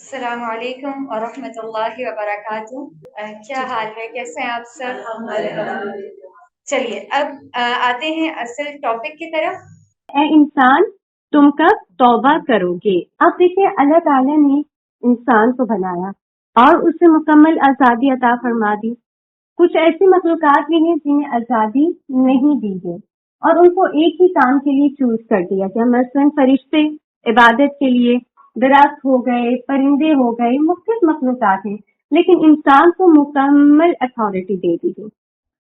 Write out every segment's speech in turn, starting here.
السلام علیکم ورحمۃ اللہ وبرکاتہ۔ کیا حال ہے، کیسے ہیں آپ سب؟ چلیے اب آتے ہیں اصل ٹاپک کی طرف۔ اے انسان، تم کب توبہ کرو گے؟ اب دیکھیں، اللہ تعالیٰ نے انسان کو بنایا اور اسے مکمل آزادی عطا فرما دی۔ کچھ ایسی مخلوقات بھی ہیں جنہیں آزادی نہیں دی گئی اور ان کو ایک ہی کام کے لیے چوز کر دیا گیا۔ مثلاً فرشتے عبادت کے لیے، درخت ہو گئے، پرندے ہو گئے، مختلف مخلوقات ہیں، لیکن انسان کو مکمل اتھارٹی دے دی گئی۔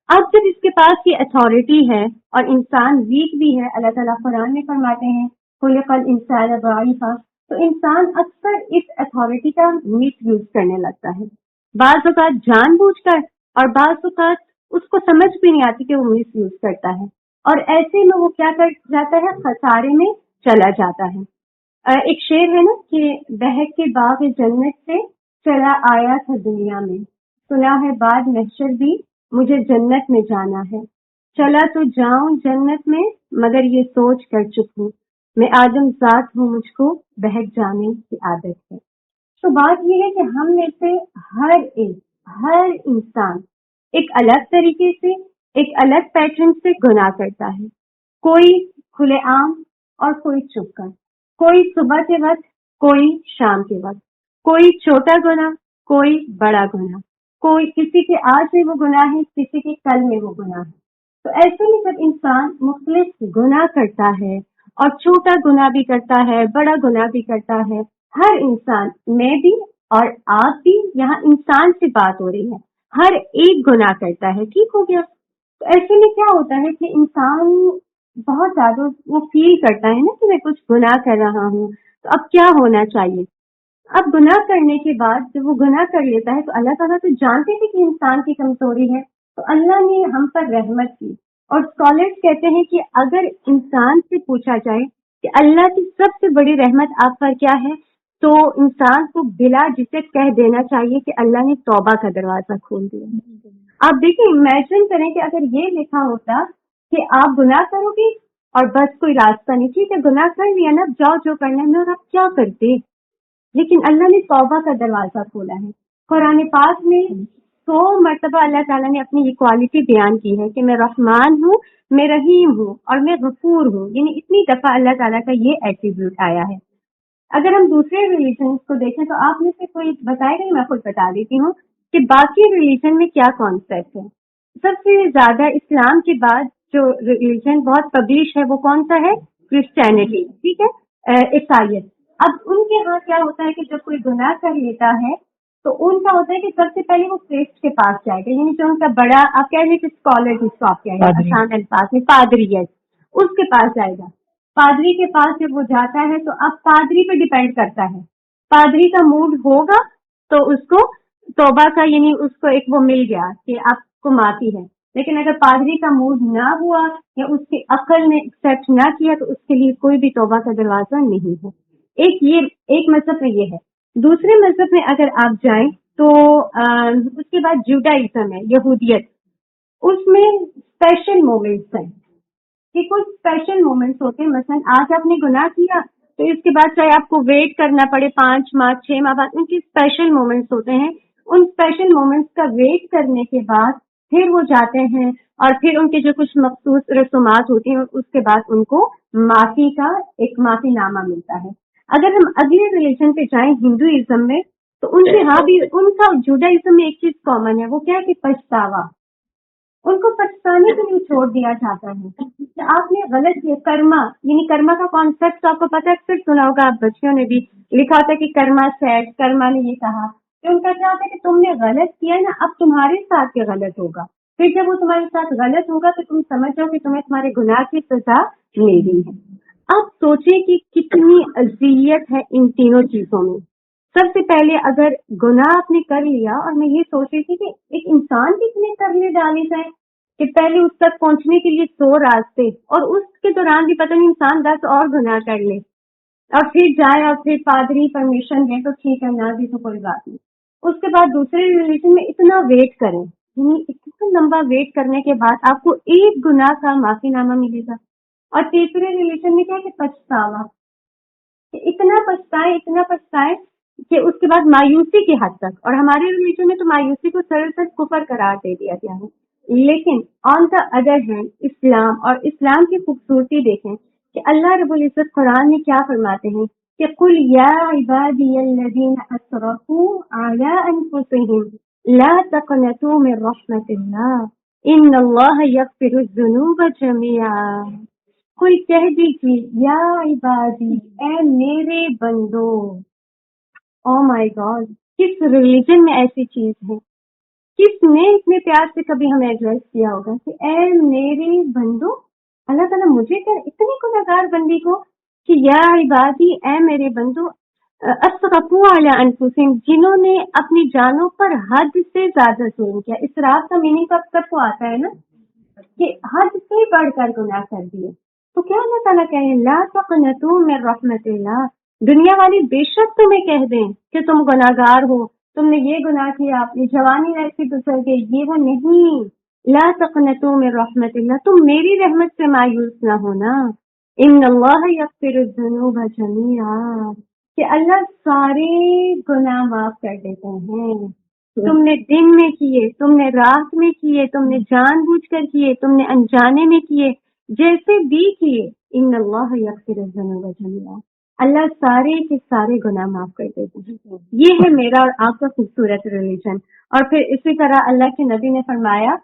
اب جب اس کے پاس یہ اتھارٹی ہے اور انسان ویک بھی ہے، اللہ تعالیٰ قرآن میں فرماتے ہیں خلق الانسان ضعیفا، تو انسان اکثر اس اتھارٹی کا مس یوز کرنے لگتا ہے، بعض اوقات جان بوجھ کر اور بعض اوقات اس کو سمجھ بھی نہیں آتی کہ وہ مس یوز کرتا ہے، اور ایسے میں وہ کیا کر جاتا ہے، خسارے میں چلا جاتا ہے۔ ایک شعر ہے نا کہ بہک کے باغ جنت سے چلا آیا تھا دنیا میں، سنا ہے بعد محشر بھی مجھے جنت میں جانا ہے، چلا تو جاؤں جنت میں مگر یہ سوچ کر چپ ہوں، میں آدم ذات ہوں، مجھ کو بہک جانے کی عادت ہے۔ تو بات یہ ہے کہ ہم میں سے ہر انسان ایک الگ طریقے سے، ایک الگ پیٹرن سے گناہ کرتا ہے، کوئی کھلے عام اور کوئی چھپ کر، کوئی صبح کے وقت، کوئی شام کے وقت، کوئی چھوٹا گناہ، کوئی بڑا گناہ، کوئی کسی کے آج میں وہ گناہ ہے، کسی کے کل میں وہ گناہ ہے۔ تو ایسے میں جب انسان مختلف گناہ کرتا ہے اور چھوٹا گناہ بھی کرتا ہے، بڑا گناہ بھی کرتا ہے، ہر انسان، میں بھی اور آپ بھی، یہاں انسان سے بات ہو رہی ہے، ہر ایک گناہ کرتا ہے، ٹھیک ہو گیا؟ تو ایسے میں کیا ہوتا ہے کہ انسان بہت زیادہ وہ فیل کرتا ہے نا کہ میں کچھ گناہ کر رہا ہوں، تو اب کیا ہونا چاہیے؟ اب گناہ کرنے کے بعد جب وہ گناہ کر لیتا ہے تو اللہ تعالیٰ تو جانتے تھے کہ انسان کی کمزوری ہے، تو اللہ نے ہم پر رحمت کی، اور اسکالرز کہتے ہیں کہ اگر انسان سے پوچھا جائے کہ اللہ کی سب سے بڑی رحمت آپ پر کیا ہے، تو انسان کو بلا جھجک کہہ دینا چاہیے کہ اللہ نے توبہ کا دروازہ کھول دیا۔ آپ دیکھیں، امیجن کریں کہ اگر یہ لکھا ہوتا کہ آپ گناہ کرو گے اور بس کوئی راستہ نہیں، ٹھیک ہے گناہ کر لیا نا، جاؤ جو کرنا ہے، اور آپ کیا کرتے؟ لیکن اللہ نے توبہ کا دروازہ کھولا ہے۔ قرآن پاک میں 100 مرتبہ اللہ تعالیٰ نے اپنی یہ کوالٹی بیان کی ہے کہ میں رحمان ہوں، میں رحیم ہوں اور میں غفور ہوں، یعنی اتنی دفعہ اللہ تعالیٰ کا یہ ایٹریبیوٹ آیا ہے۔ اگر ہم دوسرے ریلیجنز کو دیکھیں تو آپ میں سے کوئی بتائے گا، میں خود بتا دیتی ہوں کہ باقی ریلیجن میں کیا کانسیپٹ ہے۔ سب سے زیادہ اسلام کے بعد جو ریلیجن بہت پبلش ہے وہ کون سا ہے؟ کرسچینٹی، ٹھیک ہے، عیسائیت۔ اب ان کے ہاں کیا ہوتا ہے کہ جب کوئی گناہ کر لیتا ہے تو ان کا ہوتا ہے کہ سب سے پہلے وہ پریسٹ کے پاس جائے گا، یعنی جو ان کا بڑا، آپ کہہ رہے کہ اسکالر جس کو آپ کہہ رہے ہیں آسان الفاظ میں، پادری ہے، اس کے پاس جائے گا۔ پادری کے پاس جب وہ جاتا ہے تو اب پادری پہ ڈیپینڈ کرتا ہے، پادری کا موڈ ہوگا تو اس کو توبہ کا، یعنی اس کو ایک وہ مل گیا کہ آپ کو معافی ہے، لیکن اگر پادری کا موڈ نہ ہوا یا اس کی عقل نے ایکسیپٹ نہ کیا تو اس کے لیے کوئی بھی توبہ کا دروازہ نہیں ہے۔ ایک مذہب میں یہ ہے۔ دوسرے مذہب میں اگر آپ جائیں تو اس کے بعد جوڈائزم ہے، یہودیت، اس میں اسپیشل مومنٹس ہیں کہ کچھ اسپیشل مومنٹس ہوتے ہیں، مثلا آج آپ نے گناہ کیا تو اس کے بعد چاہے آپ کو ویٹ کرنا پڑے 5 ماہ 6 ماہ بعد، ان کی اسپیشل مومنٹس ہوتے ہیں، ان اسپیشل مومنٹس کا ویٹ کرنے کے بعد پھر وہ جاتے ہیں اور پھر ان کے جو کچھ مخصوص رسومات ہوتی ہیں اس کے بعد ان کو معافی کا ایک معافی نامہ ملتا ہے۔ اگر ہم اگلے ریلیجن پہ جائیں، ہندوازم میں، تو ان کے ہاں بھی ان کا جوڈائزم میں ایک چیز کامن ہے، وہ کیا ہے کہ پچھتاوا، ان کو پچھتانے کے لیے چھوڑ دیا جاتا ہے کہ آپ نے غلط کیا۔ کرما، یعنی کرما کا کانسیپٹ آپ کو پتہ ہے، اکثر سنا ہوگا آپ بچیوں نے بھی لکھا ہوتا ہے کہ کرما سیڈ، کرما نے یہ کہا کہ ان کا کیا ہوتا ہے کہ تم نے غلط کیا ہے نا، اب تمہارے ساتھ کیا غلط ہوگا، پھر جب وہ تمہارے ساتھ غلط ہوگا تو تم سمجھ جاؤ کہ تمہیں تمہارے گناہ کی سزا مل گئی ہے۔ اب سوچیں کہ کتنی اذیت ہے ان تینوں چیزوں میں۔ سب سے پہلے اگر گناہ آپ نے کر لیا، اور میں یہ سوچ رہی تھی کہ ایک انسان کتنے ترلے ڈالے جائیں کہ پہلے اس تک پہنچنے کے لیے 100 راستے، اور اس کے دوران بھی پتہ نہیں انسان 10 اور گناہ کر لے اور پھر جائے اور پھر پادری پرمیشن دے تو ٹھیک ہے، نہ دی تو کوئی بات نہیں۔ اس کے بعد دوسرے ریلیجن میں اتنا ویٹ کریں، یعنی اتنا لمبا ویٹ کرنے کے بعد آپ کو ایک گناہ کا معافی نامہ ملے گا۔ اور تیسرے ریلیجن میں کیا کہ پچھتاوا، کہ اتنا پچھتائیں کہ اس کے بعد مایوسی کی حد تک، اور ہمارے ریلیجن میں تو مایوسی کو سراسر کفر قرار دے دیا گیا ہے، لیکن آن دا ادر ہینڈ اسلام اور اسلام کی خوبصورتی دیکھیں کہ اللہ رب العزت قرآن میں کیا فرماتے ہیں کہ قل یا عبادی الذین اسرفوا علی انفسہم لا تقنطوا من رحمت اللہ ان اللہ یغفر الذنوب جميعا. کوئی کہہ دیجیے یا عبادی، اے میرے بندو. او مائی گاڈ، کس ریلیجن میں ایسی چیز ہے؟ کس نے اتنے پیار سے کبھی ہمیں ایڈریس کیا ہوگا کہ اے میرے بندو؟ اللہ تعالیٰ مجھے کیا اتنی گنہگار بندی کو کہ یا عبادی، اے میرے بندو اسرفوا علی انفسہم، جنہوں نے اپنی جانوں پر حد سے زیادہ ظلم کیا. اسراف کا میننگ اب سب کو آتا ہے نا، کہ حد سے بڑھ کر گناہ کر دیے. تو کیا اللہ تعالیٰ کہیں لا تقنطوا من رحمت اللہ، دنیا والی بے شک تمہیں کہہ دیں کہ تم گناہگار ہو، تم نے یہ گناہ کیا، اپنی جوانی ایسی گزر گئی، یہ وہ نہیں. لا تقنطوا من رحمت اللہ، تم میری رحمت سے مایوس نہ ہونا. ان اللہ یغفر الذنوب جميعا، کہ اللہ سارے گناہ معاف کر دیتے ہیں. تم نے دن میں کیے، تم نے رات میں کیے، تم نے جان بوجھ کر کیے، تم نے انجانے میں کیے، جیسے بھی کیے. ان اللہ یغفر الذنوب جميعا، اللہ سارے کے سارے گناہ معاف کر دیتے ہیں. یہ ہے میرا اور آپ کا خوبصورت ریلیجن. اور پھر اسی طرح اللہ کے نبی نے فرمایا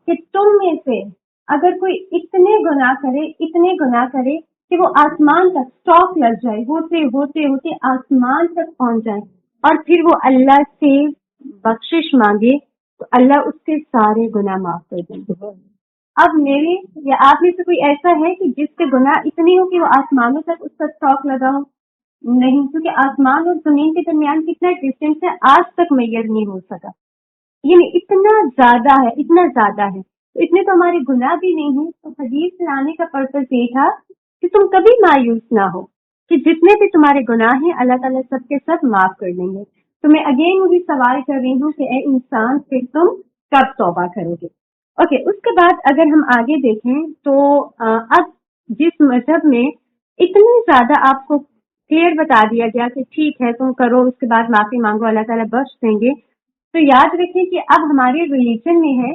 کہ تم میں سے اگر کوئی اتنے گناہ کرے کہ وہ آسمان تک اسٹاپ لگ جائے، ہوتے ہوتے ہوتے آسمان تک پہنچ جائے، اور پھر وہ اللہ سے بخشش مانگے تو اللہ اس کے سارے گناہ معاف کر دیں گے. اب میرے یا آپ میں سے کوئی ایسا ہے کہ جس کے گناہ اتنے ہو کہ وہ آسمانوں تک اس کا اسٹاک لگا ہو؟ نہیں، کیونکہ آسمان اور زمین کے درمیان کتنا ڈسٹینس ہے آج تک میئر نہیں ہو سکا. یعنی اتنا زیادہ ہے. تو اتنے تو ہمارے گناہ بھی نہیں ہیں. تو حدیث سے آنے کا پرپس یہ تھا کہ تم کبھی مایوس نہ ہو کہ جتنے بھی تمہارے گناہ ہیں اللہ تعالیٰ سب کے سب معاف کر دیں گے. تو میں اگین وہی سوال کر رہی ہوں کہ اے انسان پھر تم کب توبہ کرو گے؟ اوکے، اس کے بعد اگر ہم آگے دیکھیں تو اب جس مذہب میں اتنے زیادہ آپ کو کلیئر بتا دیا گیا کہ ٹھیک ہے تم کرو، اس کے بعد معافی مانگو، اللہ تعالیٰ بخش دیں گے، تو یاد رکھیں کہ اب ہمارے ریلیجن میں ہے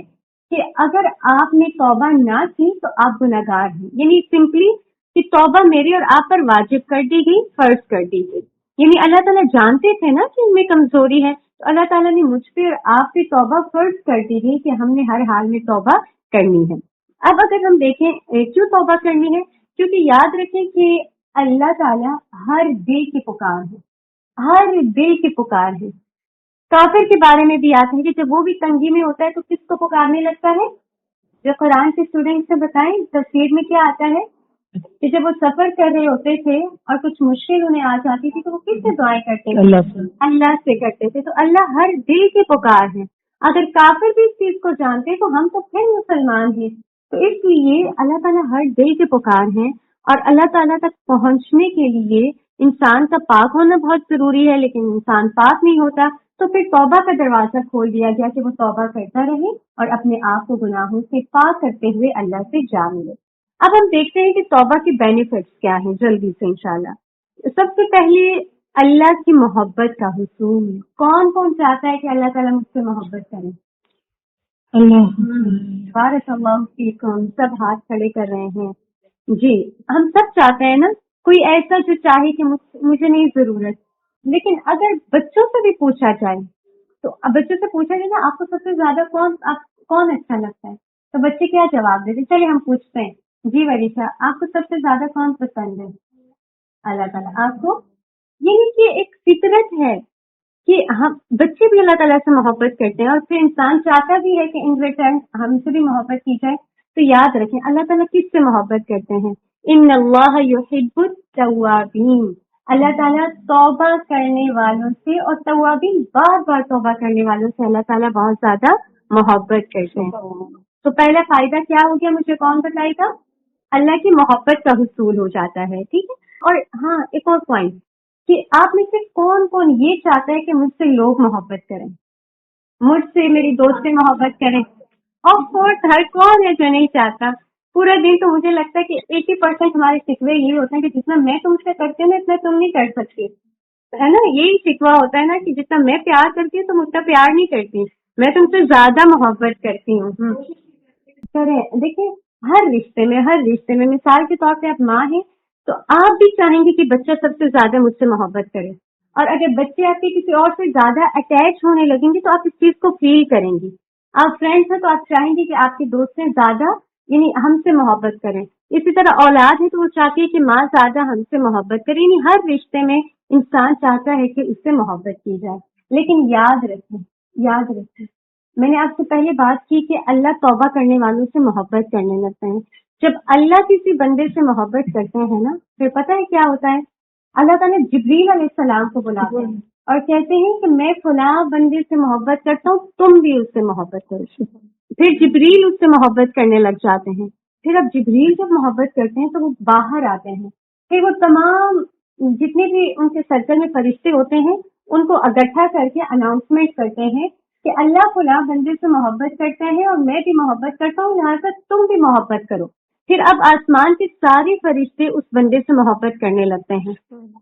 کہ اگر آپ نے توبہ نہ کی تو آپ گنہگار ہیں. یعنی سمپلی کہ توبہ میری اور آپ پر واجب کر دی گئی، فرض کر دی گئی. یعنی اللہ تعالیٰ جانتے تھے نا کہ ان میں کمزوری ہے، تو اللہ تعالیٰ نے مجھ پہ اور آپ پہ توبہ فرض کر دی گئی کہ ہم نے ہر حال میں توبہ کرنی ہے. اب اگر ہم دیکھیں کیوں توبہ کرنی ہے، کیونکہ یاد رکھیں کہ اللہ تعالیٰ ہر دل کی پکار ہے، ہر دل کی پکار ہے. کافر کے بارے میں بھی آتا ہے کہ جب وہ بھی تنگی میں ہوتا ہے تو کس کو پکارنے لگتا ہے؟ جو قرآن کے اسٹوڈنٹ سے بتائیں تفسیر میں کیا آتا ہے کہ جب وہ سفر کر رہے ہوتے تھے اور کچھ مشکل انہیں آ جاتی تھی تو وہ کس سے دعائیں کرتے تھے؟ اللہ سے کرتے تھے. تو اللہ ہر دل کی پکار ہے. اگر کافر بھی اس چیز کو جانتے تو ہم تو پھر مسلمان ہیں. تو اس لیے اللہ تعالیٰ ہر دل کے پکار ہیں، اور اللہ تعالیٰ تک پہنچنے کے لیے انسان کا پاک ہونا بہت ضروری ہے. لیکن انسان پاک نہیں ہوتا تو پھر توبہ کا دروازہ کھول دیا گیا کہ وہ توبہ کرتا رہے اور اپنے آپ کو گناہوں سے پاک کرتے ہوئے اللہ سے جا ملے. اب ہم دیکھتے ہیں کہ توبہ کے بینیفٹس کیا ہیں جلدی سے انشاءاللہ. سب سے پہلے اللہ کی محبت کا حصول. کون کون چاہتا ہے کہ اللہ تعالیٰ مجھ سے محبت کرے؟ اللہ بارک اللہ فیکم. سب ہاتھ کھڑے کر رہے ہیں. جی ہم سب چاہتے ہیں نا، کوئی ایسا جو چاہے کہ مجھے نہیں ضرورت. لیکن اگر بچوں سے بھی پوچھا جائے تو بچوں سے پوچھا جائے نا آپ کو سب سے زیادہ کون اچھا لگتا ہے، تو بچے کیا جواب دیتے؟ چلیے ہم پوچھتے ہیں. جی وریشا، آپ کو سب سے زیادہ کون پسند ہے؟ اللہ تعالیٰ. آپ کو؟ یعنی کہ ایک فطرت ہے کہ ہم بچے بھی اللہ تعالیٰ سے محبت کرتے ہیں، اور پھر انسان چاہتا بھی ہے کہ ان ریٹرن ہم سے بھی محبت کی جائے. تو یاد رکھیں اللہ تعالیٰ کس سے محبت کرتے ہیں؟ ان اللہ یحب التوابین. اللہ تعالیٰ توبہ کرنے والوں سے، اور توابین بار بار توبہ کرنے والوں سے اللہ تعالیٰ بہت زیادہ محبت کرتے ہیں. تو پہلا فائدہ کیا ہو گیا، مجھے کون بتائے گا؟ اللہ کی محبت کا حصول ہو جاتا ہے. ٹھیک ہے. اور ہاں ایک اور پوائنٹ کہ آپ میں سے کون کون یہ چاہتا ہے کہ مجھ سے لوگ محبت کریں، مجھ سے میری دوست سے محبت کریں؟ آف کورس ہر کون ہے جو نہیں چاہتا. پورا دن تو مجھے لگتا ہے کہ 80% ہمارے شکوے یہ ہوتے ہیں کہ جتنا میں تم سے کرتی ہوں اتنا تم نہیں کر سکتی. ہے نا, یہی شکوہ ہوتا ہے نا کہ جتنا میں پیار کرتی ہوں تم اتنا پیار نہیں کرتی, میں تم سے زیادہ محبت کرتی ہوں. کریں دیکھیں, ہر رشتے میں مثال کے طور پہ آپ ماں ہیں تو آپ بھی چاہیں گے کہ بچہ سب سے زیادہ مجھ سے محبت کرے, اور اگر بچے آپ کے کسی اور سے زیادہ اٹیچ ہونے لگیں گے تو آپ اس چیز کو فیل کریں گی. آپ فرینڈس ہیں تو آپ چاہیں گے کہ آپ کے دوست سے زیادہ یعنی ہم سے محبت کریں. اسی طرح اولاد ہے تو وہ چاہتی ہے کہ ماں زیادہ ہم سے محبت کرے. یعنی ہر رشتے میں انسان چاہتا ہے کہ اس سے محبت کی جائے. لیکن یاد رکھیں میں نے آپ سے پہلے بات کی کہ اللہ توبہ کرنے والوں سے محبت کرنے لگتا ہے. جب اللہ کسی بندے سے محبت کرتے ہیں نا, پھر پتہ ہے کیا ہوتا ہے, اللہ تعالیٰ جبریل علیہ السلام کو بلاتے ہیں اور کہتے ہیں کہ میں فلاں بندے سے محبت کرتا ہوں, تم بھی اس سے محبت کرو. پھر جبریل اس سے محبت کرنے لگ جاتے ہیں. پھر اب جبریل جب محبت کرتے ہیں تو وہ باہر آتے ہیں. پھر وہ تمام جتنے بھی ان کے سرکل میں فرشتے ہوتے ہیں ان کو اکٹھا کر کے اناؤنسمنٹ کرتے ہیں کہ اللہ فلاں بندے سے محبت کرتے ہیں اور میں بھی محبت کرتا ہوں, لہٰذا تم بھی محبت کرو. پھر اب آسمان کے سارے فرشتے اس بندے سے محبت کرنے لگتے ہیں.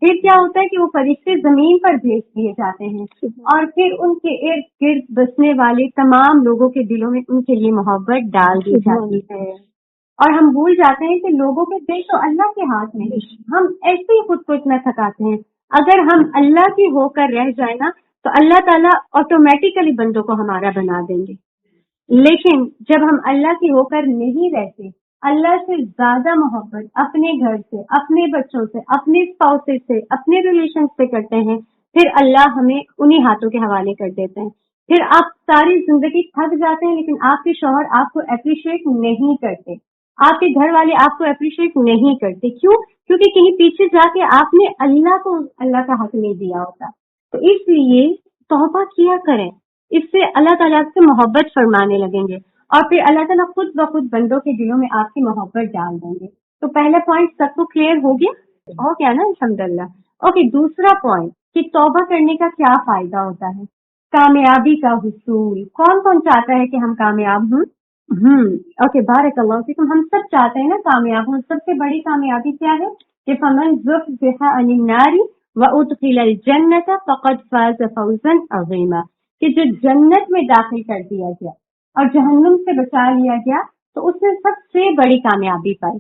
پھر کیا ہوتا ہے کہ وہ فرشتے زمین پر بھیج دیے جاتے ہیں اور پھر ان کے ارد گرد بسنے والے تمام لوگوں کے دلوں میں ان کے لیے محبت ڈال دی جاتی ہے. اور ہم بھول جاتے ہیں کہ لوگوں کے دل تو اللہ کے ہاتھ میں ہے. ہم ایسے ہی خود کو اتنا تھکاتے ہیں. اگر ہم اللہ کی ہو کر رہ جائیں نا تو اللہ تعالیٰ آٹومیٹیکلی بندوں کو ہمارا بنا دیں گے. لیکن جب ہم اللہ کی ہو کر نہیں رہتے, اللہ سے زیادہ محبت اپنے گھر سے, اپنے بچوں سے, اپنے اسپاؤسز سے, اپنے ریلیشن سے کرتے ہیں, پھر اللہ ہمیں انہی ہاتھوں کے حوالے کر دیتے ہیں. پھر آپ ساری زندگی تھک جاتے ہیں لیکن آپ کے شوہر آپ کو اپریشیٹ نہیں کرتے, آپ کے گھر والے آپ کو اپریشیٹ نہیں کرتے. کیوں؟ کیونکہ کہیں پیچھے جا کے آپ نے اللہ کو اللہ کا حق نہیں دیا ہوتا. تو اس لیے توبہ کیا کریں, اس سے اللہ تعالیٰ سے محبت فرمانے لگیں گے اور پھر اللہ تعالیٰ خود بخود بندوں کے دلوں میں آپ کی محبت ڈال دیں گے. تو پہلا پوائنٹ سب کو کلیئر ہو گیا نا, الحمدللہ. اوکے, دوسرا پوائنٹ کہ توبہ کرنے کا کیا فائدہ ہوتا ہے. کامیابی کا حصول. کون کون چاہتا ہے کہ ہم کامیاب ہوں؟ اوکے, بارک اللہ فیکم. ہم سب چاہتے ہیں نا کامیاب ہوں. سب سے بڑی کامیابی کیا ہے کہ فمن زحزح عن النار وادخل الجنة فقد فاز فوزا عظیما, کہ جو جنت میں داخل کر دیا گیا اور جہنم سے بچا لیا گیا تو اس نے سب سے بڑی کامیابی پائی.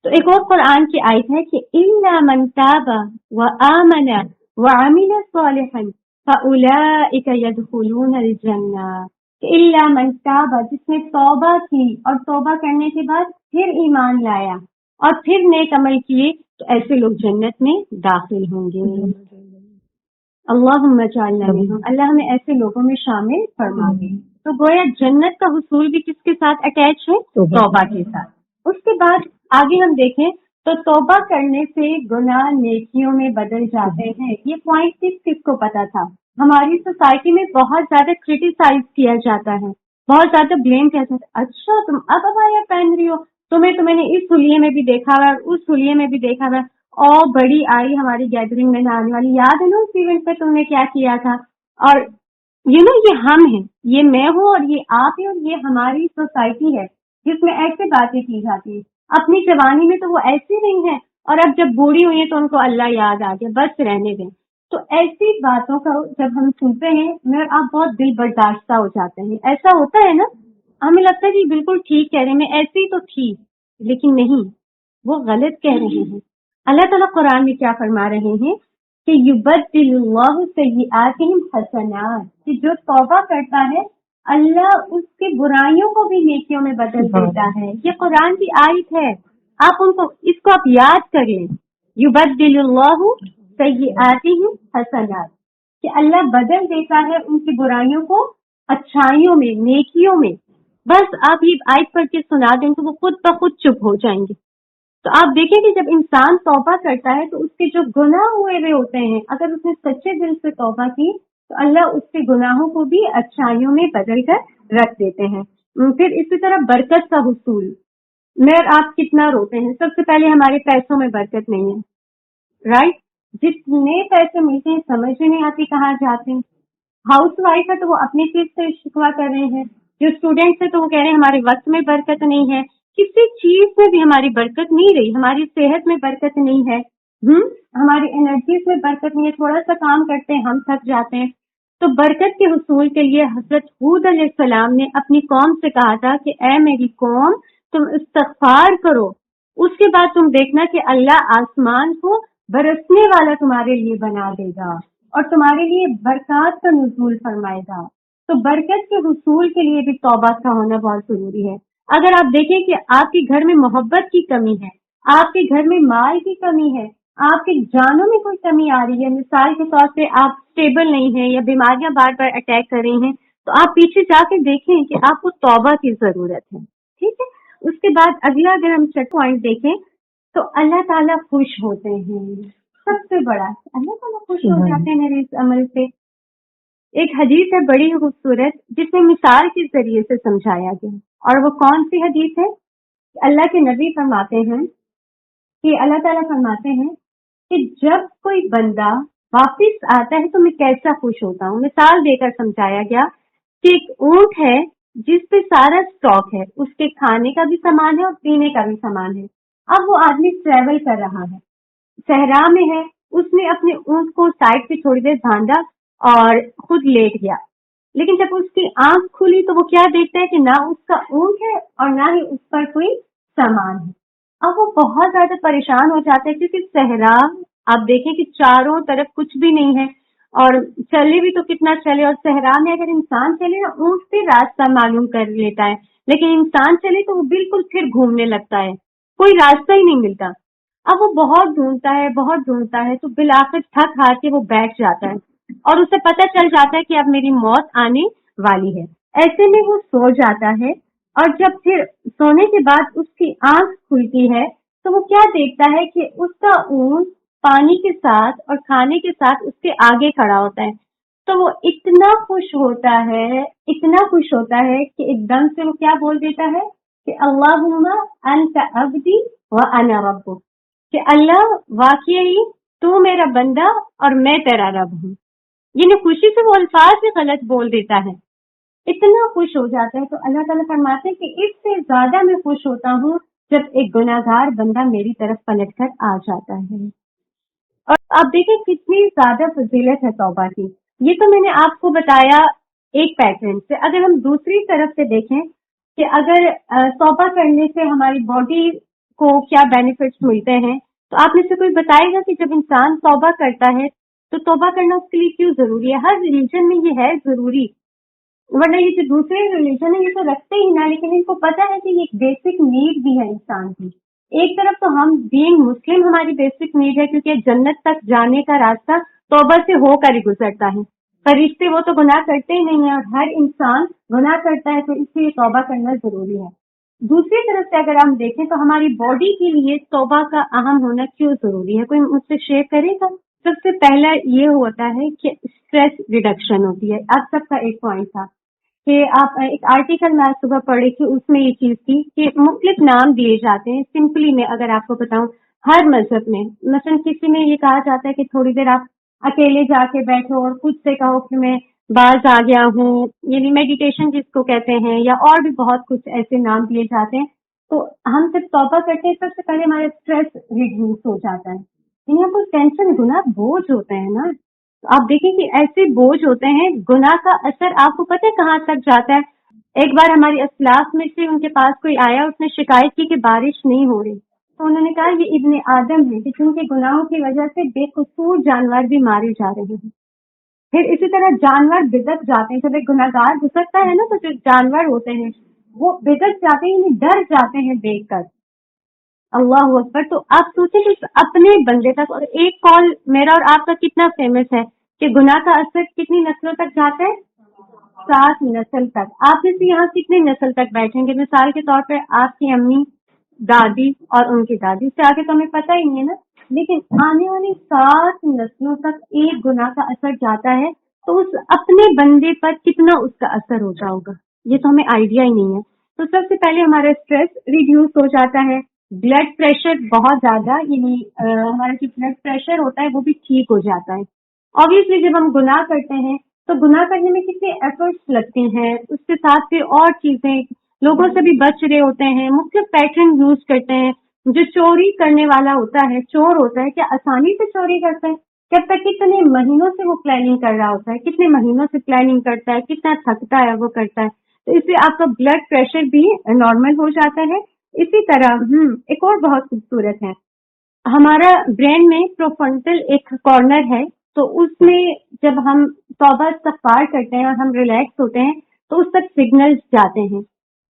تو ایک اور قرآن کی آیت ہے کہ الا من تاب وآمن وعمل صالحا فاولئک يدخلون الجنہ. الا من تاب, جس نے توبہ کی اور توبہ کرنے کے بعد پھر ایمان لایا اور پھر نیک عمل کیے تو ایسے لوگ جنت میں داخل ہوں گے. اللہم اجعلنا منہم. اللہ ہمیں ایسے لوگوں میں شامل فرما دے. تو گویا جنت کا حصول بھی کس کے ساتھ اٹیچ ہے؟ توبہ کے ساتھ. اس کے بعد آگے ہم دیکھیں تو توبہ کرنے سے گناہ نیکیوں میں بدل جاتے ہیں. یہ پوائنٹ کس کو پتا تھا؟ ہماری سوسائٹی میں بہت زیادہ کرٹیسائز کیا جاتا ہے, بہت زیادہ بلیم کیا جاتا ہے. اچھا تم اب ابایا پہن رہی ہو, تو میں نے اس حلیے میں بھی دیکھا ہوا اور اس حلیے میں بھی دیکھا ہوا. اور بڑی آئی ہماری گیدرنگ میں آنے والی, یاد ہے نا اس ایونٹ پہ تم نے کیا کیا تھا. اور یہ ہم ہیں, یہ میں ہوں اور یہ آپ ہیں, اور یہ ہماری سوسائٹی ہے جس میں ایسے باتیں کی جاتی ہیں. اپنی جوانی میں تو وہ ایسی نہیں ہے اور اب جب بوڑھی ہوئی ہیں تو ان کو اللہ یاد آ گیا, بس رہنے دیں. تو ایسی باتوں کا جب ہم سنتے ہیں میں آپ بہت دل برداشتہ ہو جاتے ہیں. ایسا ہوتا ہے نا, ہمیں لگتا ہے کہ بالکل ٹھیک کہہ رہے ہیں, میں ایسی تو تھی, لیکن نہیں, وہ غلط کہہ رہے ہیں. اللہ تعالیٰ قرآن میں کیا فرما رہے ہیں کہ یبدل اللہ سیئاتہم حسنات, کہ جو توبہ کرتا ہے اللہ اس کے برائیوں کو بھی نیکیوں میں بدل دیتا ہے. یہ قرآن کی آیت ہے, آپ اس کو آپ یاد کریں. یبدل اللہ سیئاتہم حسنات, کہ اللہ بدل دیتا ہے ان کی برائیوں کو اچھائیوں میں, نیکیوں میں. بس آپ یہ آیت پڑھ کے سنا دیں تو وہ خود بخود چپ ہو جائیں گے. تو آپ دیکھیں کہ جب انسان توبہ کرتا ہے تو اس کے جو گناہ ہوئے ہوئے ہوتے ہیں, اگر اس نے سچے دل سے توبہ کی تو اللہ اس کے گناہوں کو بھی اچھائیوں میں بدل کر رکھ دیتے ہیں. پھر اسی طرح برکت کا حصول. میں اور آپ کتنا روتے ہیں, سب سے پہلے ہمارے پیسوں میں برکت نہیں ہے, رائٹ. جتنے پیسے ملتے ہیں سمجھ میں نہیں آتی کہاں جاتے ہیں. ہاؤس وائف ہے تو وہ اپنی چیز سے شکوا کر رہے ہیں, جو اسٹوڈینٹس ہے تو وہ کہہ رہے ہیں ہمارے وقت میں برکت نہیں ہے. کسی چیز میں بھی ہماری برکت نہیں رہی, ہماری صحت میں برکت نہیں ہے. ہماری انرجیز میں برکت نہیں ہے، تھوڑا سا کام کرتے ہیں ہم تھک جاتے ہیں. تو برکت کے حصول کے لیے حضرت ہود علیہ السلام نے اپنی قوم سے کہا تھا کہ اے میری قوم تم استغفار کرو، اس کے بعد تم دیکھنا کہ اللہ آسمان کو برسنے والا تمہارے لیے بنا دے گا اور تمہارے لیے برکات کا نزول فرمائے گا. تو برکت کے حصول کے لیے بھی توبہ کا ہونا بہت ضروری ہے. اگر آپ دیکھیں کہ آپ کے گھر میں محبت کی کمی ہے، آپ کے گھر میں مال کی کمی ہے، آپ کے جانوں میں کوئی کمی آ رہی ہے، مثال کے طور پہ آپ اسٹیبل نہیں ہیں یا بیماریاں بار بار اٹیک کر رہی ہیں، تو آپ پیچھے جا کے دیکھیں کہ آپ کو توبہ کی ضرورت ہے. ٹھیک ہے. اس کے بعد اگلا اگر ہم چیک پوائنٹ دیکھیں تو اللہ تعالیٰ خوش ہوتے ہیں. سب سے بڑا اللہ تعالیٰ خوش ہو جاتے ہیں میرے اس عمل سے. ایک حدیث ہے بڑی خوبصورت جس میں مثال کے ذریعے سے سمجھایا گیا، اور وہ کون سی حدیث ہے؟ اللہ کے نبی فرماتے ہیں کہ اللہ تعالیٰ فرماتے ہیں کہ جب کوئی بندہ واپس آتا ہے تو میں کیسا خوش ہوتا ہوں. مثال دے کر سمجھایا گیا کہ ایک اونٹ ہے جس پہ سارا اسٹاک ہے، اس کے کھانے کا بھی سامان ہے اور پینے کا بھی سامان ہے. اب وہ آدمی ٹریول کر رہا ہے، صحرا میں ہے، اس نے اپنے اونٹ کو سائڈ پہ تھوڑی دیر باندھا اور خود لیٹ گیا. لیکن جب اس کی آنکھ کھلی تو وہ کیا دیکھتا ہے کہ نہ اس کا اونٹ ہے اور نہ ہی اس پر کوئی سامان ہے. اب وہ بہت زیادہ پریشان ہو جاتا ہے کیونکہ صحرا آپ دیکھیں کہ چاروں طرف کچھ بھی نہیں ہے اور چلے بھی تو کتنا چلے، اور صحرا میں اگر انسان چلے نا اونٹ سے راستہ معلوم کر لیتا ہے، لیکن انسان چلے تو وہ بالکل پھر گھومنے لگتا ہے، کوئی راستہ ہی نہیں ملتا. اب وہ بہت ڈھونڈتا ہے تو بالآخر تھک ہار کے وہ بیٹھ جاتا ہے اور اسے پتہ چل جاتا ہے کہ اب میری موت آنے والی ہے. ایسے میں وہ سو جاتا ہے اور جب پھر سونے کے بعد اس کی آنکھ کھلتی ہے تو وہ کیا دیکھتا ہے کہ اس کا اونٹ پانی کے ساتھ اور کھانے کے ساتھ اس کے آگے کھڑا ہوتا ہے. تو وہ اتنا خوش ہوتا ہے کہ ایک دم سے وہ کیا بول دیتا ہے کہ اللہم انت عبدی و انا ربک، کہ اللہ واقعی تو میرا بندہ اور میں تیرا رب ہوں. یعنی خوشی سے وہ الفاظ بھی غلط بول دیتا ہے، اتنا خوش ہو جاتا ہے. تو اللہ تعالیٰ فرماتے ہیں کہ اس سے زیادہ میں خوش ہوتا ہوں جب ایک گناہگار بندہ میری طرف پلٹ کر آ جاتا ہے. اور آپ دیکھیں کتنی زیادہ فضیلت ہے توبہ کی. یہ تو میں نے آپ کو بتایا ایک پیٹرن سے. اگر ہم دوسری طرف سے دیکھیں کہ اگر توبہ کرنے سے ہماری باڈی کو کیا بینیفٹس ملتے ہیں، تو آپ میں سے کوئی بتائے گا کہ جب انسان توبہ کرتا ہے تو توبہ کرنا اس کے لیے کیوں ضروری ہے؟ ہر ریلیجن میں یہ ہے ضروری، ورنہ یہ جو دوسرے ریلیجن ہے یہ تو رکھتے ہی نہ، لیکن ان کو پتا ہے کہ یہ ایک بیسک نیڈ بھی ہے انسان کی. ایک طرف تو ہم بینگ مسلم ہماری بیسک نیڈ ہے کیونکہ جنت تک جانے کا راستہ توبہ سے ہو کر ہی گزرتا ہے. فرشتے وہ تو گناہ کرتے ہی نہیں ہیں اور ہر انسان گناہ کرتا ہے، تو اس لیے توبہ کرنا ضروری ہے. دوسری طرف سے اگر ہم دیکھیں تو ہماری باڈی کے لیے توبہ کا اہم ہونا کیوں ضروری ہے؟ کوئی مجھ سے شیئر کرے گا؟ سب سے پہلا یہ ہوتا ہے کہ اسٹریس ریڈکشن ہوتی ہے. آپ سب کا ایک پوائنٹ تھا کہ آپ ایک آرٹیکل میں آج صبح پڑھی تھی، اس میں یہ چیز تھی کہ مختلف نام دیے جاتے ہیں. سمپلی میں اگر آپ کو بتاؤں، ہر مذہب میں مثلا کسی میں یہ کہا جاتا ہے کہ تھوڑی دیر آپ اکیلے جا کے بیٹھو اور خود سے کہو کہ میں باز آ گیا ہوں، یعنی میڈیٹیشن جس کو کہتے ہیں، یا اور بھی بہت کچھ ایسے نام دیے جاتے ہیں. تو ہم جب توبہ کرتے ہیں سب سے پہلے ہمارا اسٹریس ریڈیوس ہو جاتا ہے. یعنی آپ کو ٹینشن گناہ بوجھ ہوتے ہیں نا، آپ دیکھیں کہ ایسے بوجھ ہوتے ہیں، گناہ کا اثر آپ کو پتہ ہے کہاں تک جاتا ہے. ایک بار ہماری اسلاف میں سے ان کے پاس کوئی آیا، اس نے شکایت کی کہ بارش نہیں ہو رہی، تو انہوں نے کہا یہ ابن آدم ہے کہ جن کے گناہوں کی وجہ سے بے قصور جانور بھی مارے جا رہے ہیں. پھر اسی طرح جانور بگڑ جاتے ہیں. جب ایک گناہگار گزرتا ہے نا تو جو جانور ہوتے ہیں وہ بگڑ جاتے ہیں، یعنی ڈر جاتے ہیں دیکھ کر. اللہ اکبر. تو آپ سوچیں کہ اپنے بندے تک، اور ایک کال میرا اور آپ کا کتنا فیمس ہے کہ گناہ کا اثر کتنی نسلوں تک جاتا ہے؟ 7 نسل تک. آپ میں سے یہاں کتنے نسل تک بیٹھیں گے؟ مثال کے طور پر آپ کی امی، دادی اور ان کی دادی، سے آگے تو ہمیں پتہ ہی نہیں ہے نا، لیکن آنے والی 7 نسلوں تک ایک گناہ کا اثر جاتا ہے تو اس اپنے بندے پر کتنا اس کا اثر ہو جائے گا، یہ تو ہمیں آئیڈیا ہی نہیں ہے. تو سب سے پہلے ہمارا اسٹریس ریڈیوس ہو جاتا ہے. بلڈ پریشر بہت زیادہ، یعنی ہمارا جو بلڈ پریشر ہوتا ہے وہ بھی ٹھیک ہو جاتا ہے. obviously جب ہم گناہ کرتے ہیں تو گناہ کرنے میں کتنے ایفرٹس لگتے ہیں، اس کے ساتھ پھر اور چیزیں، لوگوں سے بھی بچ رہے ہوتے ہیں، مختلف پیٹرن یوز کرتے ہیں. جو چوری کرنے والا ہوتا ہے، چور ہوتا ہے، کیا آسانی سے چوری کرتا ہے؟ کب تک کتنے مہینوں سے وہ پلاننگ کر رہا ہوتا ہے، کتنے مہینوں سے پلاننگ کرتا ہے، کتنا تھکتا ہے وہ کرتا ہے. تو اس سے آپ کا بلڈ پریشر بھی نارمل ہو جاتا ہے. اسی طرح ایک اور بہت خوبصورت ہے، ہمارا برین میں پروفرنٹل ایک کارنر ہے. تو اس میں جب ہم توبہ استغفار کرتے ہیں اور ہم ریلیکس ہوتے ہیں تو اس تک سگنل جاتے ہیں.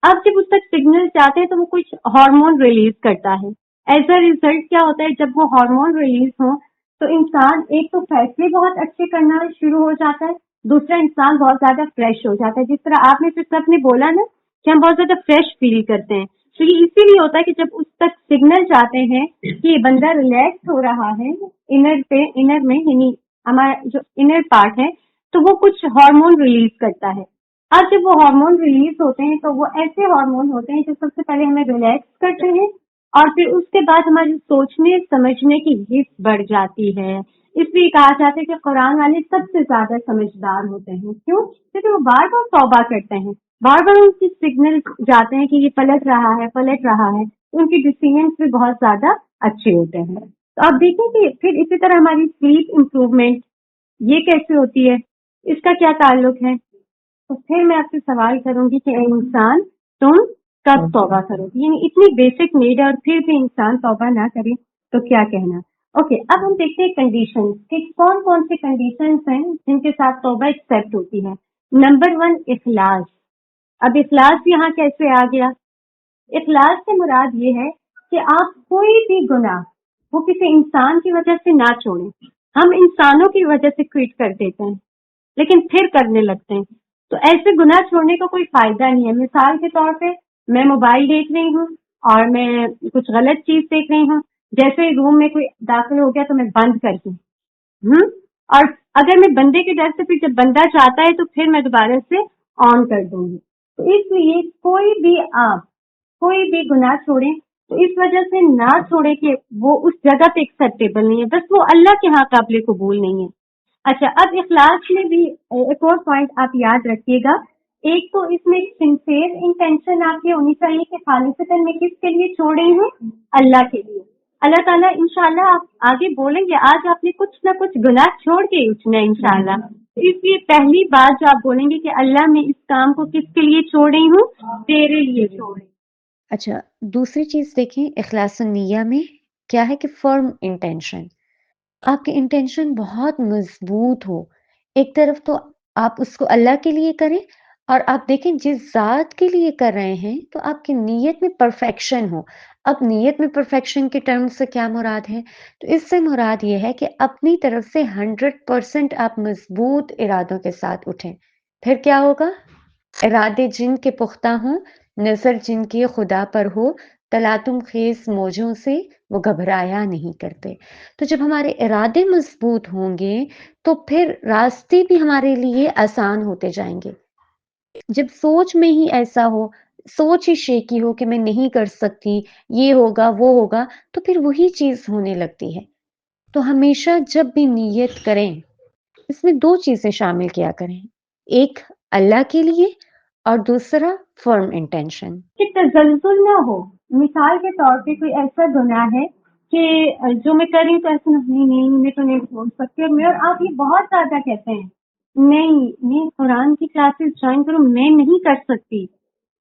اب جب اس تک سگنل جاتے ہیں تو وہ کچھ ہارمون ریلیز کرتا ہے. ایز اے ریزلٹ کیا ہوتا ہے، جب وہ ہارمون ریلیز ہوں تو انسان ایک تو فیصلے بہت اچھے کرنا شروع ہو جاتا ہے، دوسرا انسان بہت زیادہ فریش ہو جاتا ہے. جس طرح آپ نے سب نے بولا نا کہ ہم بہت زیادہ فریش فیل کرتے ہیں، تو یہ اسی لیے ہوتا ہے کہ جب اس تک سگنل جاتے ہیں کہ یہ بندہ ریلیکس ہو رہا ہے انر میں، یعنی ہمارا جو انر پارٹ ہے، تو وہ کچھ ہارمون ریلیز کرتا ہے. اب جب وہ ہارمون ریلیز ہوتے ہیں تو وہ ایسے ہارمون ہوتے ہیں جو سب سے پہلے ہمیں ریلیکس کرتے ہیں اور پھر اس کے بعد ہماری سوچنے سمجھنے کی حص بڑھ جاتی ہے. اس لیے کہا جاتا ہے کہ قرآن والے سب سے زیادہ سمجھدار ہوتے ہیں. کیوں؟ کیونکہ وہ بار بار توبہ کرتے ہیں، بار بار ان کی سگنل جاتے ہیں کہ یہ پلٹ رہا ہے. ان کے ڈیسیژنس بھی بہت زیادہ اچھے ہوتے ہیں. تو آپ دیکھیں کہ پھر اسی طرح ہماری سلیپ امپروومنٹ یہ کیسے ہوتی ہے، اس کا کیا تعلق ہے. تو پھر میں آپ سے سوال کروں گی کہ اے انسان تم کب توبہ کرو گی، یعنی اتنی بیسک نیڈ ہے اور پھر بھی انسان توبہ نہ کرے تو کیا کہنا. اوکے، اب ہم دیکھتے ہیں کنڈیشن کہ کون کون سے کنڈیشنز ہیں جن کے ساتھ توبہ ایکسیپٹ ہوتی ہے. نمبر 1 اخلاص. اب اخلاص یہاں کیسے آ گیا؟ اخلاص سے مراد یہ ہے کہ آپ کوئی بھی گناہ وہ کسی انسان کی وجہ سے نہ چھوڑیں. ہم انسانوں کی وجہ سے کوئٹ کر دیتے ہیں لیکن پھر کرنے لگتے ہیں، تو ایسے گناہ چھوڑنے کا کوئی فائدہ نہیں ہے. مثال کے طور پہ میں موبائل دیکھ رہی ہوں اور میں کچھ غلط چیز دیکھ رہی ہوں، جیسے روم میں کوئی داخل ہو گیا تو میں بند کر دوں، اور اگر میں بندے کے ڈر سے پھر جب بندہ چاہتا ہے تو پھر میں دوبارہ سے آن کر دوں گی. تو اس لیے کوئی بھی گناہ چھوڑیں تو اس وجہ سے نہ چھوڑے کہ وہ اس جگہ پہ ایکسیپٹیبل نہیں ہے، بس وہ اللہ کے ہاں قابل قبول نہیں ہے. اچھا، اب اخلاص میں بھی ایک اور پوائنٹ آپ یاد رکھیے گا. ایک تو اس میں سنسیئر انٹینشن آپ کی ہونی چاہیے کہ خالصتاً میں کس کے لیے چھوڑ رہی ہوں، اللہ کے لیے. اللہ تعالیٰ انشاءاللہ آپ آگے بولیں گے آج آپ نے کچھ نہ کچھ گناہ چھوڑ کے ہی اٹھنا ہے انشاءاللہ. اس لیے پہلی بات جو آپ بولیں گے کہ اللہ میں اس کام کو کس کے لیے چھوڑ رہی ہوں، تیرے لیے چھوڑ رہی ہوں. اچھا، دوسری چیز دیکھیں اخلاص النیہ میں کیا ہے کہ فرم انٹینشن. آپ کی انٹینشن بہت مضبوط ہو. ایک طرف تو آپ اس کو اللہ کے لیے کریں اور آپ دیکھیں جس ذات کے لیے کر رہے ہیں تو آپ کی نیت میں پرفیکشن ہو. اب نیت میں پرفیکشن کے ٹرم سے کیا مراد ہے؟ تو اس سے مراد یہ ہے کہ اپنی طرف سے 100% آپ مضبوط ارادوں کے ساتھ اٹھیں. پھر کیا ہوگا؟ ارادے جن کے پختہ ہوں، نظر جن کی خدا پر ہو، تلاطم خیز موجوں سے وہ گھبرایا نہیں کرتے. تو جب ہمارے ارادے مضبوط ہوں گے تو پھر راستے بھی ہمارے لیے آسان ہوتے جائیں گے. جب سوچ میں ہی ایسا ہو، سوچ ہی شیکی ہو کہ میں نہیں کر سکتی، یہ ہوگا وہ ہوگا، تو پھر وہی چیز ہونے لگتی ہے. تو ہمیشہ جب بھی نیت کریں اس میں 2 چیزیں شامل کیا کریں، ایک اللہ کے لیے اور دوسرا فرم انٹینشن. کہ تزلزل نہ ہو. مثال کے طور پہ کوئی ایسا گناہ ہے کہ جو میں کر رہی ہوں تو ایسا نہیں میں تو نہیں چھوڑ سکتی، اور آپ یہ بہت زیادہ کہتے ہیں نہیں میں قرآن کی کلاسز جوائن کروں، میں نہیں کر سکتی،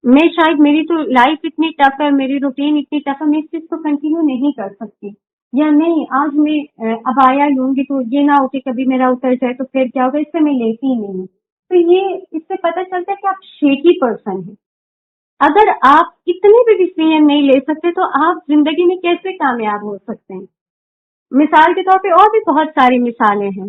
میں شاید میری تو لائف اتنی ٹف ہے، میری روٹین اتنی ٹف ہے، میں اس چیز کو کنٹینیو نہیں کر سکتی، یا نہیں آج میں ابایا لوں گی تو یہ نہ ہو کہ کبھی میرا اتر جائے تو پھر کیا ہوگا، اس سے میں لیتی ہی نہیں. تو یہ اس سے پتہ چلتا ہے کہ آپ شیکی پرسن ہیں. اگر آپ اتنی بھی ڈیسیژن نہیں لے سکتے تو آپ زندگی میں کیسے کامیاب ہو سکتے ہیں؟ مثال کے طور پہ اور بھی بہت ساری مثالیں ہیں.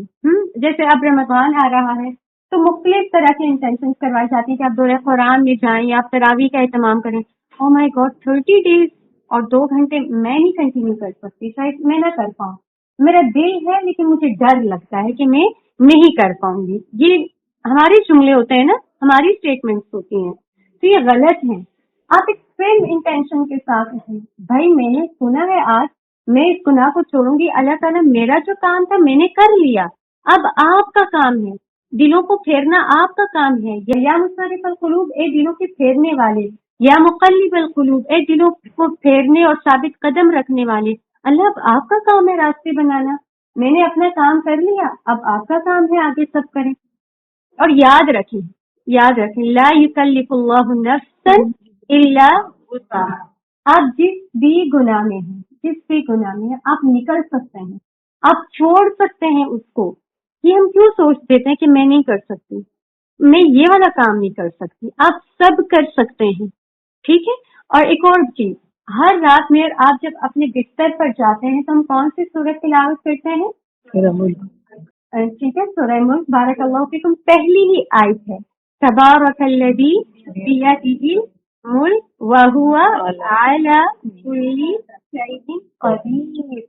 جیسے اب رمضان آ رہا ہے تو مختلف طرح کے انٹینشن کروائی جاتی ہیں کہ آپ دورہ قرآن میں جائیں یا آپ تراویح کا اہتمام کریں. او مائی گاڈ، 30 days اور 2 گھنٹے میں نہیں کنٹینیو کر سکتی، شاید میں نہ کر پاؤں، میرا دل ہے لیکن مجھے ڈر لگتا ہے کہ میں نہیں کر پاؤں گی. یہ ہمارے جملے ہوتے ہیں نا، ہماری اسٹیٹمنٹس ہوتی ہیں، تو یہ غلط ہے. آپ ایک فرم انٹینشن کے ساتھ ہیں، بھائی میں نے سنا ہے آج میں اس گناہ کو چھوڑوں گی، اللہ تعالیٰ میرا جو کام تھا میں نے کر لیا، اب آپ کا کام ہے دلوں کو پھیرنا، آپ کا کام ہے. یا مصرف القلوب، اے دلوں کے پھیرنے والے، یا مقلب القلوب، اے دلوں کو پھیرنے اور ثابت قدم رکھنے والے، اللہ اب آپ کا کام ہے راستے بنانا، میں نے اپنا کام کر لیا، اب آپ کا کام ہے آگے سب کریں۔ اور یاد رکھیں لا یکلف اللہ نفسا الا وسعہا، آپ جس بھی گناہ میں ہیں آپ نکل سکتے ہیں، آپ چھوڑ سکتے ہیں اس کو۔ یہ ہم کیوں سوچ دیتے ہیں کہ میں نہیں کر سکتی، میں یہ والا کام نہیں کر سکتی، آپ سب کر سکتے ہیں، ٹھیک ہے۔ اور ایک اور چیز، ہر رات میں آپ جب اپنے بستر پر جاتے ہیں تو ہم کون سی سورت تلاوت کرتے ہیں؟ ٹھیک ہے، سورہ ملک، بارک اللہ فیکم، پہلی ہی آیت ہے، تبارک الذی بیدہ الملک وہو علی کل شیء قدیر،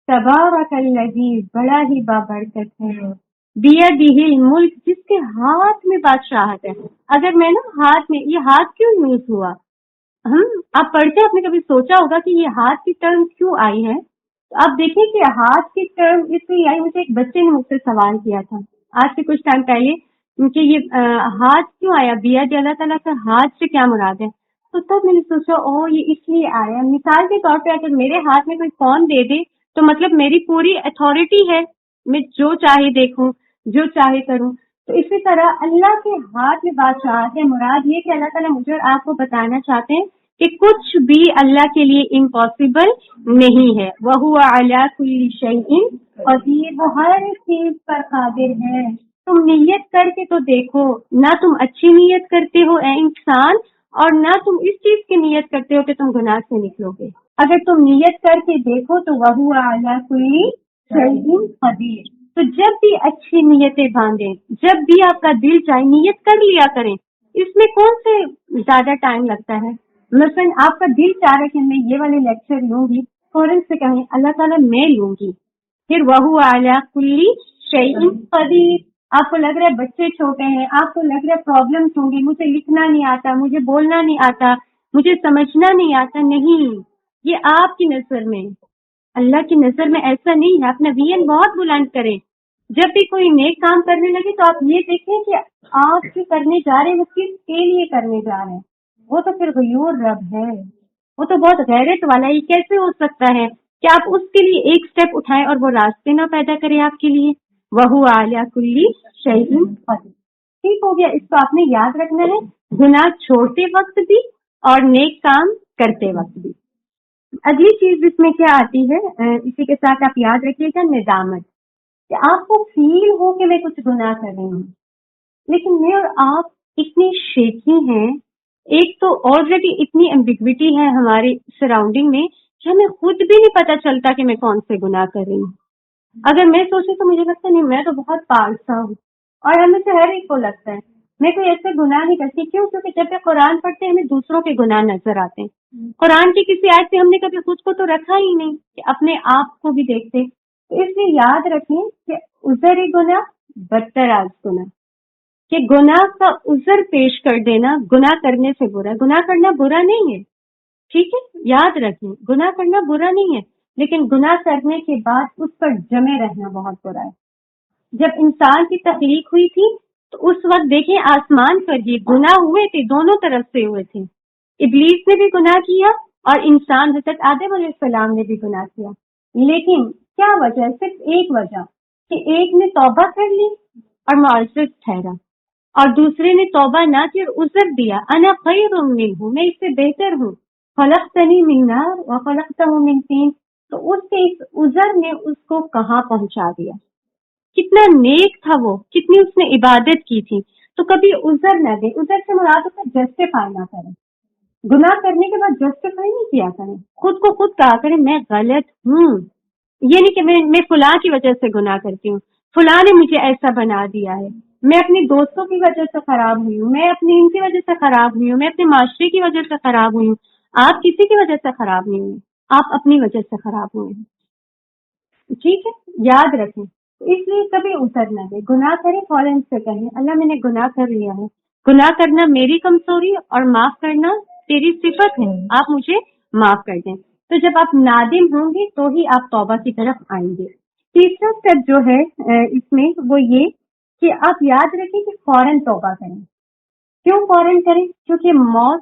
تبارک الذی، بڑا ہی بابرکت ہے، بیدہ الملک، جس کے ہاتھ میں بادشاہت ہے۔ اگر میں نا ہاتھ میں، یہ ہاتھ کیوں یوز ہوا؟ آپ پڑھتے، آپ نے کبھی سوچا ہوگا کہ یہ ہاتھ کی ٹرم کیوں آئی ہے؟ تو آپ دیکھیں کہ ہاتھ کی ٹرم اس لیے آئی، مجھے ایک بچے نے مجھ سے سوال کیا تھا آج سے کچھ ٹائم پہلے کہ یہ ہاتھ کیوں آیا، بیاد اللہ تعالیٰ کا ہاتھ سے کیا مراد ہے؟ تو تب میں نے سوچا یہ اس لیے آیا، مثال کے طور پہ اگر میرے ہاتھ میں کوئی فون دے دے تو مطلب میری پوری اتھارٹی ہے، میں جو چاہے دیکھوں، جو چاہے کروں۔ تو اسی طرح اللہ کے ہاتھ میں بادشاہت ہے، مراد یہ کہ اللہ تعالیٰ مجھے اور آپ کو بتانا چاہتے ہیں کہ کچھ بھی اللہ کے لیے امپاسبل نہیں ہے، وَهُوَ عَلَى كُلِّ شَيْءٍ قدیر، وہ ہر چیز پر قادر ہے۔ تم نیت کر کے تو دیکھو، نہ تم اچھی نیت کرتے ہو اے انسان، اور نہ تم اس چیز کی نیت کرتے ہو کہ تم گناہ سے نکلو گے۔ اگر تم نیت کر کے دیکھو تو وَهُوَ عَلَى كُلِّ شَيْءٍ قدیر۔ تو جب بھی اچھی نیتیں باندھیں، جب بھی آپ کا دل چاہے نیت کر لیا کریں، اس میں کون سے زیادہ ٹائم لگتا ہے؟ مثلاً آپ کا دل چاہ رہا ہے کہ میں یہ والے لیکچر لوں گی، فوراً سے کہیں اللہ تعالیٰ میں لوں گی، پھر وَهُوَ عَلَى كُلِّ شَيْءٍ قدیر۔ آپ کو لگ رہا ہے بچے چھوٹے ہیں، آپ کو لگ رہا ہے پرابلمس ہوں گی، مجھے لکھنا نہیں آتا، مجھے بولنا نہیں آتا، مجھے سمجھنا نہیں آتا، نہیں، یہ آپ کی نظر میں، اللہ کی نظر میں ایسا نہیں ہے۔ اپنا ویژن بہت بلند کریں، جب بھی کوئی نیک کام کرنے لگے تو آپ یہ دیکھیں کہ آپ جو کرنے جا رہے ہیں وہ کس کے لیے کرنے جا رہے ہیں۔ وہ تو پھر غیور رب ہے، وہ تو بہت غیرت والا ہے۔ یہ کیسے ہو سکتا ہے کہ آپ اس کے لیے ایک سٹیپ اٹھائیں اور وہ راستے نہ پیدا کرے آپ کے لیے؟ وَهُوَ عَلَى كُلِّ شَيْءٍ قدیر۔ ٹھیک ہو گیا، اس کو آپ نے یاد رکھنا ہے، گناہ چھوڑتے وقت بھی اور نیک کام کرتے وقت بھی۔ اگلی چیز اس میں کیا آتی ہے، اسی کے ساتھ آپ یاد رکھیے گا، ندامت، کہ آپ کو فیل ہو کہ میں کچھ گناہ کر رہی ہوں، لیکن میں اور آپ اتنی شیکی ہیں، ایک تو آلریڈی اتنی ایمبیگوٹی ہے ہماری سراؤنڈنگ میں کہ ہمیں خود بھی نہیں پتہ چلتا کہ میں کون سے گناہ کر رہی ہوں۔ اگر میں سوچوں تو مجھے لگتا ہے نہیں، میں تو بہت پالسا ہوں، اور ہمیں سے ہر ایک کو لگتا ہے میں کوئی ایسے گناہ نہیں کرتی۔ کیوں؟ کیونکہ جب بھی قرآن پڑھتے ہیں ہمیں دوسروں کے گناہ نظر آتے ہیں، قرآن کی کسی آیت سے ہم نے کبھی خود کو تو رکھا ہی نہیں کہ اپنے آپ کو بھی دیکھتے۔ تو اس لیے یاد رکھیں کہ عذر گناہ بدتر از گناہ، کہ گناہ کا عذر پیش کر دینا گناہ کرنے سے برا ہے۔ گناہ کرنا برا نہیں ہے، ٹھیک ہے، یاد رکھیں گناہ کرنا برا نہیں ہے، لیکن گناہ کرنے کے بعد اس پر جمے رہنا بہت برا ہے۔ جب انسان کی تخلیق ہوئی تھی تو اس وقت دیکھیں آسمان پر یہ گناہ ہوئے تھے، دونوں طرف سے ہوئے تھے، ابلیس نے بھی گناہ کیا اور انسان حضرت آدم علیہ السلام نے بھی گناہ کیا، لیکن کیا وجہ؟ صرف ایک وجہ کہ ایک نے توبہ کر لی اور معزز ٹھہرا، اور دوسرے نے توبہ نہ کی اور عذر دیا، انا خیر منہ، میں اس سے بہتر ہوں، خلقتنی من نار وخلقتہ من طین۔ تو اس کے اس عذر نے اس کو کہاں پہنچا دیا؟ کتنا نیک تھا وہ، کتنی اس نے عبادت کی تھی۔ تو کبھی عذر نہ دے، عذر سے مراد ہوتا ہے جسٹیفائی نہ کریں، گناہ کرنے کے بعد جسٹیفائی نہیں کیا کریں، خود کو خود کہا کریں میں غلط ہوں، یہ نہیں کہ میں فلاں کی وجہ سے گناہ کرتی ہوں، فلاں نے مجھے ایسا بنا دیا ہے، میں اپنی دوستوں کی وجہ سے خراب ہوئی ہوں، میں اپنی ان کی وجہ سے خراب ہوئی ہوں، میں اپنے معاشرے کی وجہ سے خراب ہوئی ہوں۔ آپ کسی کی وجہ سے خراب نہیں ہوئے، آپ اپنی وجہ سے خراب ہوئے ہیں، ٹھیک ہے، یاد رکھیں۔ اس لیے کبھی عذر نہ دیں، گناہ کریں فوراً سے کہیں اللہ میں نے گناہ کر لیا ہے، گناہ کرنا میری کمزوری اور معاف کرنا تیری صفت ہے، آپ مجھے معاف کر دیں۔ تو جب آپ نادم ہوں گے تو ہی آپ توبہ کی طرف آئیں گے۔ تیسرا اسٹیپ جو ہے اس میں وہ یہ کہ آپ یاد رکھیں کہ فوراً توبہ کریں۔ کیوں فوراً کریں؟ کیونکہ موت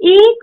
1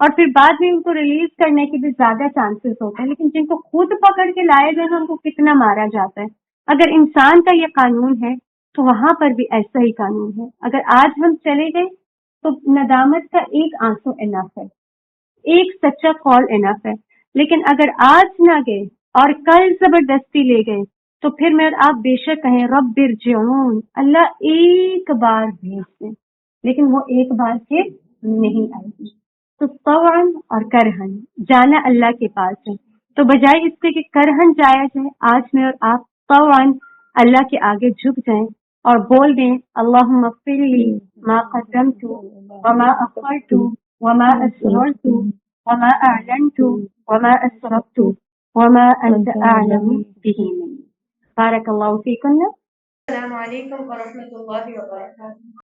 اور پھر بعد میں ان کو ریلیز کرنے کے بھی زیادہ چانسز ہوتے ہیں. لیکن جن کو خود پکڑ کے لائے گئے ہیں ان کو کتنا مارا جاتا ہے. اگر انسان کا یہ قانون ہے تو وہاں پر بھی ایسا ہی قانون ہے. اگر آج ہم چلے گئے تو ندامت کا ایک آنسو انف ہے, ایک سچا کال انف ہے. لیکن اگر آج نہ گئے اور کل زبردستی لے گئے تو پھر میں آپ بے شک کہیں رب ارجعون, اللہ ایک بار بھیج دیں, لیکن وہ ایک بار پھر نہیں آئے گی. تو طوعاً اور کرہن جانا اللہ کے پاس ہے. تو بجائے اس کے کہ کرہن جایا جائے, آج میں اور آپ طوعاً اللہ کے آگے جھک جائیں اور بول دیں اللہم اغفر لی ما قدمت وما اخرت وما اسررت وما اعلنت وما اسرفت وما انت اعلم به منی. بارک اللہ فیکم. السلام علیکم ورحمۃ اللہ وبرکاتہ.